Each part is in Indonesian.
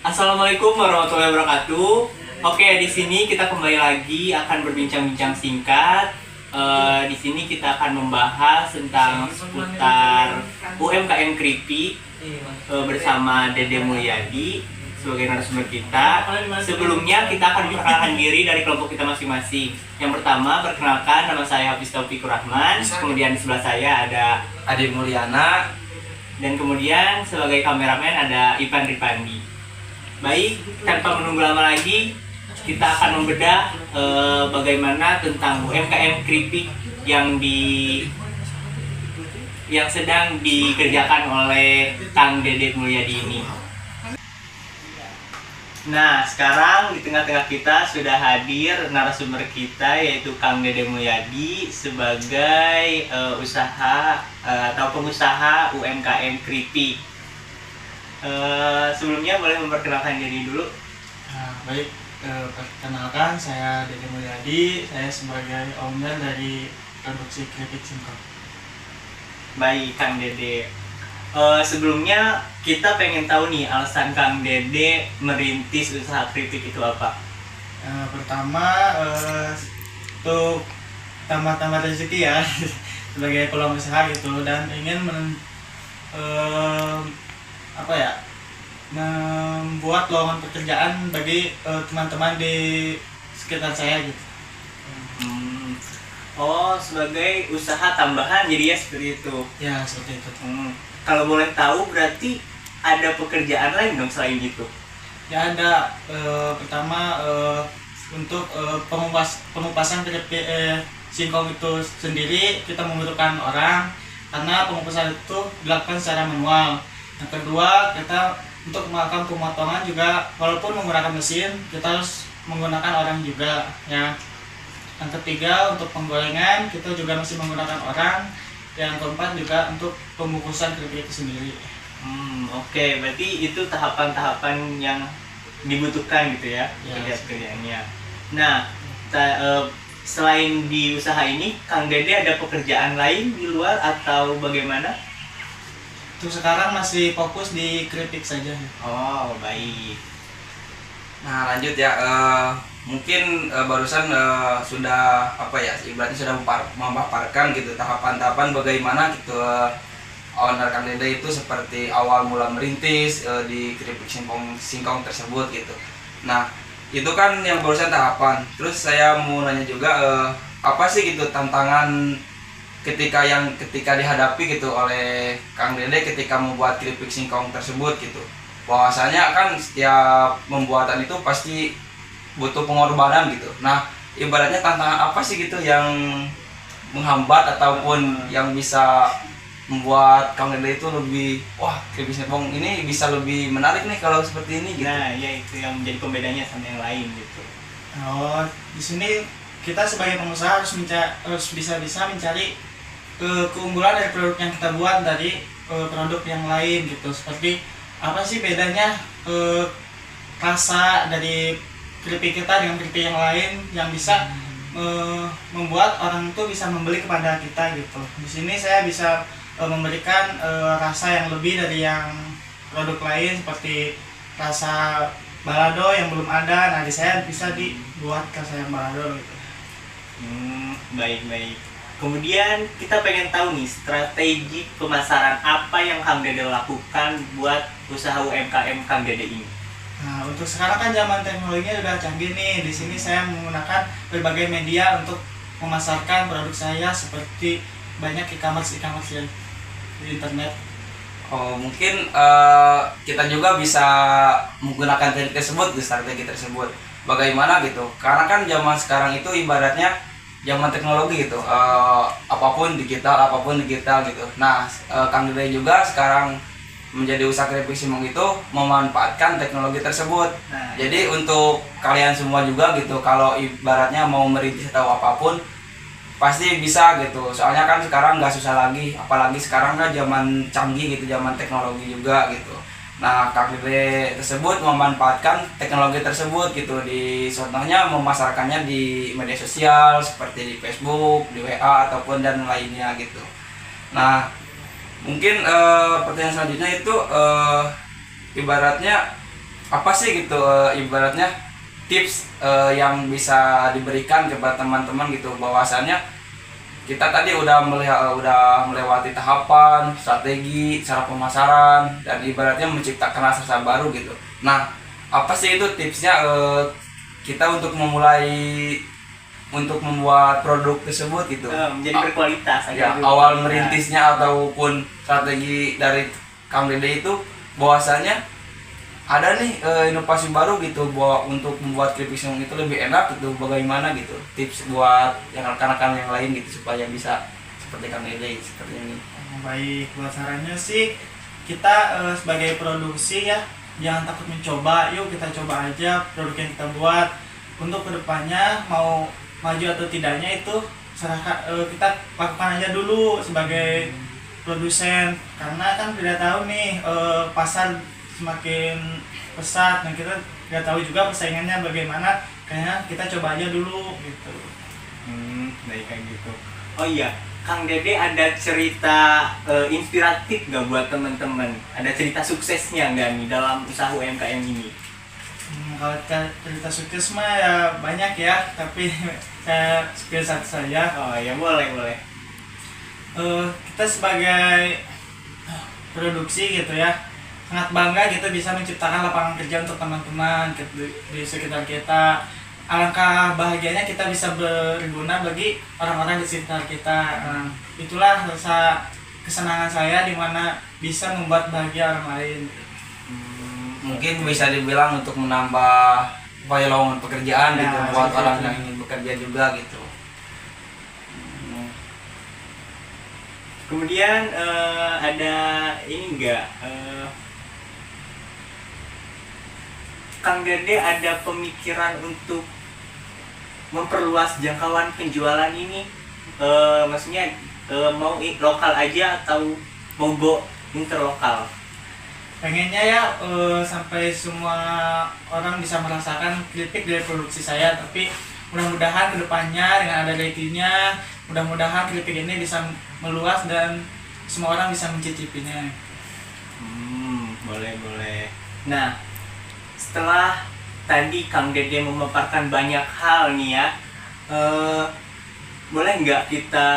Assalamualaikum warahmatullahi wabarakatuh. Oke, di sini kita kembali lagi akan berbincang-bincang singkat. Di sini kita akan membahas tentang seputar UMKM Kripik bersama Dede Mulyadi sebagai narasumber kita. Sebelumnya kita akan memperkenalkan diri dari kelompok kita masing-masing. Yang pertama, perkenalkan, nama saya Hafiz Taufikur Rahman. Kemudian di sebelah saya ada Ade Mulyana, dan kemudian sebagai kameramen ada Ivan Ripandi. Baik, tanpa menunggu lama lagi, kita akan membedah bagaimana tentang UMKM Kripik yang sedang dikerjakan oleh Kang Dede Mulyadi ini. Nah, sekarang di tengah-tengah kita sudah hadir narasumber kita, yaitu Kang Dede Mulyadi sebagai usaha atau pengusaha UMKM Kripik. Sebelumnya boleh memperkenalkan diri dulu. Baik, perkenalkan saya Dede Mulyadi, saya sebagai owner dari produksi Kripik Singkong. Baik, Kang Dede. Sebelumnya kita pengen tahu nih alasan Kang Dede merintis usaha kripik itu apa? Pertama, untuk tambah-tambah rezeki ya sebagai peluang usaha gitu, dan ingin membuat lowongan pekerjaan bagi teman-teman di sekitar saya gitu. Oh, sebagai usaha tambahan jadi ya seperti itu. Ya, seperti itu. Kalau boleh tahu berarti ada pekerjaan lain dong selain itu? Ya ada, pertama untuk pengupasan keripik singkong itu sendiri kita membutuhkan orang karena pengupasan itu dilakukan secara manual. Yang kedua, kita untuk melakukan pemotongan juga walaupun menggunakan mesin kita harus menggunakan orang juga ya. Yang ketiga, untuk penggorengan kita juga masih menggunakan orang. Yang keempat juga untuk pembungkusan keripik itu sendiri. Oke, berarti itu tahapan-tahapan yang dibutuhkan gitu ya, Ya. kerjaannya. Nah, selain di usaha ini, Kang Dede ada pekerjaan lain di luar atau bagaimana? Untuk sekarang masih fokus di keripik saja. Oh, baik. nah lanjut ya, mungkin barusan sudah ibaratnya sudah memaparkan gitu tahapan-tahapan bagaimana gitu owner Kang Dede itu seperti awal mula merintis di keripik singkong tersebut gitu. Nah itu kan yang barusan tahapan. Terus saya mau nanya juga apa sih gitu tantangan ketika dihadapi gitu oleh Kang Dede ketika membuat keripik singkong tersebut gitu. Bahwasanya kan setiap pembuatan itu pasti butuh pengorbanan gitu. Nah, ibaratnya tantangan apa sih gitu yang menghambat ataupun yang bisa membuat Kang Dede itu lebih keripik singkong ini bisa lebih menarik nih kalau seperti ini gitu. Nah, ya itu yang menjadi pembedanya sama yang lain gitu. Oh, di sini kita sebagai pengusaha harus bisa-bisa mencari keunggulan dari produk yang kita buat dari produk yang lain gitu. Seperti apa sih bedanya rasa dari keripik kita dengan keripik yang lain yang bisa membuat orang itu bisa membeli kepada kita gitu. Di sini saya bisa memberikan rasa yang lebih dari yang produk lain seperti rasa balado yang belum ada. Nah, di saya bisa dibuat rasa yang balado gitu. Baik. Kemudian kita pengen tahu nih strategi pemasaran apa yang Kang Dede lakukan buat usaha UMKM Kang Dede ini. Nah, untuk sekarang kan zaman teknologinya udah canggih nih. Di sini saya menggunakan berbagai media untuk memasarkan produk saya seperti banyak e-commerce yang di internet. Oh, mungkin kita juga bisa menggunakan strategi tersebut. Bagaimana gitu? Karena kan zaman sekarang itu ibaratnya zaman teknologi gitu. Apapun digital gitu. Nah, Kang Dede juga sekarang menjadi usaha keripik singkong itu memanfaatkan teknologi tersebut. Nah, jadi untuk kalian semua juga gitu, kalau ibaratnya mau merintis atau apapun pasti bisa gitu. Soalnya kan sekarang nggak susah lagi, apalagi sekarang kan zaman canggih gitu, zaman teknologi juga gitu. Nah, Kang Dede tersebut memanfaatkan teknologi tersebut gitu, di contohnya memasarkannya di media sosial seperti di Facebook, di WA ataupun dan lainnya gitu. Nah, mungkin pertanyaan selanjutnya itu ibaratnya apa sih gitu, ibaratnya tips yang bisa diberikan kepada teman-teman gitu, bahwasannya kita tadi udah melewati tahapan strategi, cara pemasaran, dan ibaratnya menciptakan rasa baru gitu. Nah, apa sih itu tipsnya kita untuk membuat produk tersebut gitu, menjadi berkualitas ya, aja awal dulu. merintisnya ataupun strategi dari Kang Dede itu bahwasanya ada nih inovasi baru gitu bahwa untuk membuat keripik singkong itu lebih enak gitu, bagaimana gitu tips buat yang rekan-rekan yang lain gitu supaya bisa seperti Kang Dede seperti ini. Baik, buat sarannya sih kita sebagai produksi ya jangan takut mencoba, yuk kita coba aja produk yang kita buat. Untuk kedepannya mau maju atau tidaknya itu kita lakukan aja dulu sebagai produsen, karena kan tidak tahu nih pasar semakin pesat dan kita tidak tahu juga persaingannya bagaimana, kayaknya kita coba aja dulu gitu. Baik kayak gitu. Oh iya, Kang Dede ada cerita inspiratif nggak buat teman-teman? Ada cerita suksesnya nggak nih dalam usaha UMKM ini? Kalau cerita sukses mah ya banyak ya, tapi saya spill satu saja. Oh ya, boleh. Kita sebagai produksi gitu ya, sangat bangga gitu bisa menciptakan lapangan kerja untuk teman-teman di sekitar kita. Alangkah bahagianya kita bisa berguna bagi orang-orang di sekitar kita. Itulah rasa kesenangan saya di mana bisa membuat bahagia orang lain. Mungkin bisa dibilang untuk menambah upaya lowongan pekerjaan Ya, gitu buat seperti orang itu. yang ingin bekerja juga gitu. Kemudian ada ini enggak, Kang Dede ada pemikiran untuk memperluas jangkauan penjualan ini? Maksudnya mau lokal aja atau mau go interlokal? Pengennya ya sampai semua orang bisa merasakan keripik dari produksi saya, tapi mudah-mudahan kedepannya dengan ada ratingnya, mudah-mudahan keripik ini bisa meluas dan semua orang bisa mencicipinya. Boleh. Nah, setelah tadi Kang Dede memaparkan banyak hal nih ya, boleh nggak kita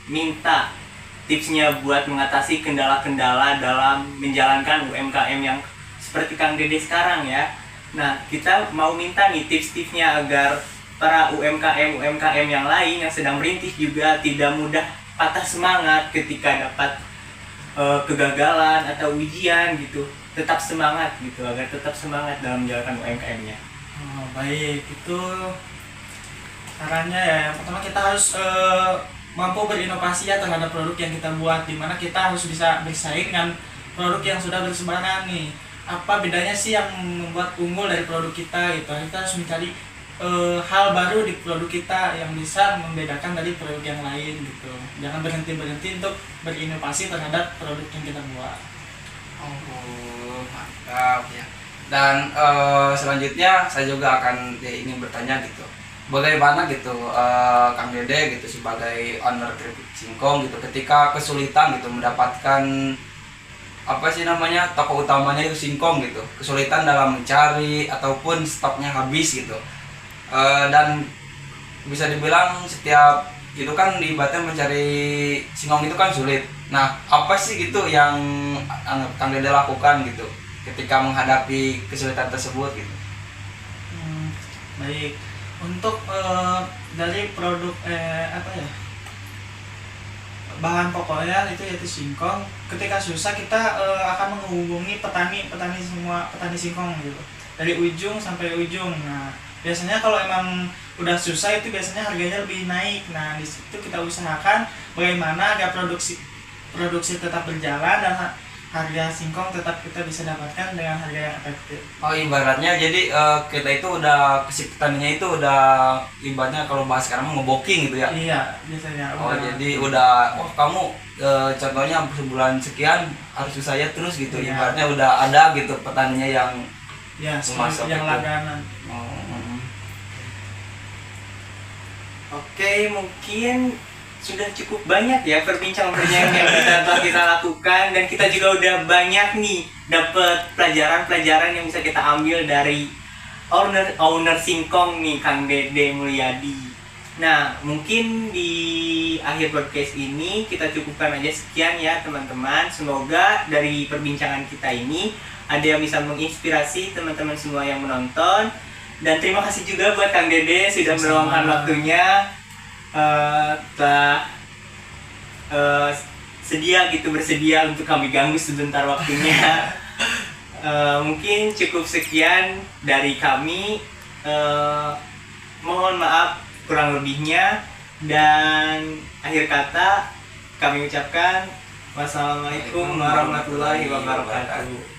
minta tipsnya buat mengatasi kendala-kendala dalam menjalankan UMKM yang seperti Kang Dede sekarang ya. Nah, kita mau minta nih tips-tipsnya agar para UMKM yang lain yang sedang merintis juga tidak mudah patah semangat ketika dapat kegagalan atau ujian gitu. Tetap semangat gitu, agar tetap semangat dalam menjalankan UMKM-nya. Baik, itu caranya ya. Yang pertama kita harus mampu berinovasi ya terhadap produk yang kita buat, dimana kita harus bisa bersaing dengan produk yang sudah bersebaran nih. Apa bedanya sih yang membuat unggul dari produk kita gitu. Kita harus mencari hal baru di produk kita yang bisa membedakan dari produk yang lain gitu. Jangan berhenti untuk berinovasi terhadap produk yang kita buat. Oh, mantap ya. Dan selanjutnya saya juga akan ingin bertanya gitu, bagaimana gitu Kang Dede gitu sebagai owner keripik singkong gitu ketika kesulitan gitu mendapatkan apa sih namanya toko utamanya itu singkong gitu, kesulitan dalam mencari ataupun stoknya habis gitu. Dan bisa dibilang setiap itu kan diibaratnya mencari singkong itu kan sulit. Nah, apa sih gitu yang Kang Dede lakukan gitu ketika menghadapi kesulitan tersebut gitu? Baik, untuk dari produk bahan pokoknya itu yaitu singkong. Ketika susah kita akan menghubungi petani singkong gitu dari ujung sampai ujung. Nah, biasanya kalau emang udah susah itu biasanya harganya lebih naik. Nah, di situ kita usahakan bagaimana agar produksi tetap berjalan dan harga singkong tetap kita bisa dapatkan dengan harga yang efektif. Oh, ibaratnya jadi kita itu udah si petaninya itu udah ibaratnya kalau bahas sekarang nge-booking gitu ya. Iya, biasanya. Oh, jadi udah kamu contohnya sebulan sekian harus saya terus gitu. Iya. Ibaratnya udah ada gitu petaninya yang ya, memasok yang itu. langganan. Oh. Oke, mungkin sudah cukup banyak ya perbincangan-perbincangan yang telah kita lakukan, dan kita juga udah banyak nih dapat pelajaran-pelajaran yang bisa kita ambil dari owner Singkong nih, Kang Dede Mulyadi. Nah, mungkin di akhir podcast ini kita cukupkan aja sekian ya teman-teman. Semoga dari perbincangan kita ini ada yang bisa menginspirasi teman-teman semua yang menonton. Dan terima kasih juga buat Kang Dede sudah meluangkan waktunya, telah bersedia untuk kami ganggu sebentar waktunya. Mungkin cukup sekian dari kami. Mohon maaf kurang lebihnya, dan akhir kata kami ucapkan wassalamualaikum warahmatullahi wabarakatuh.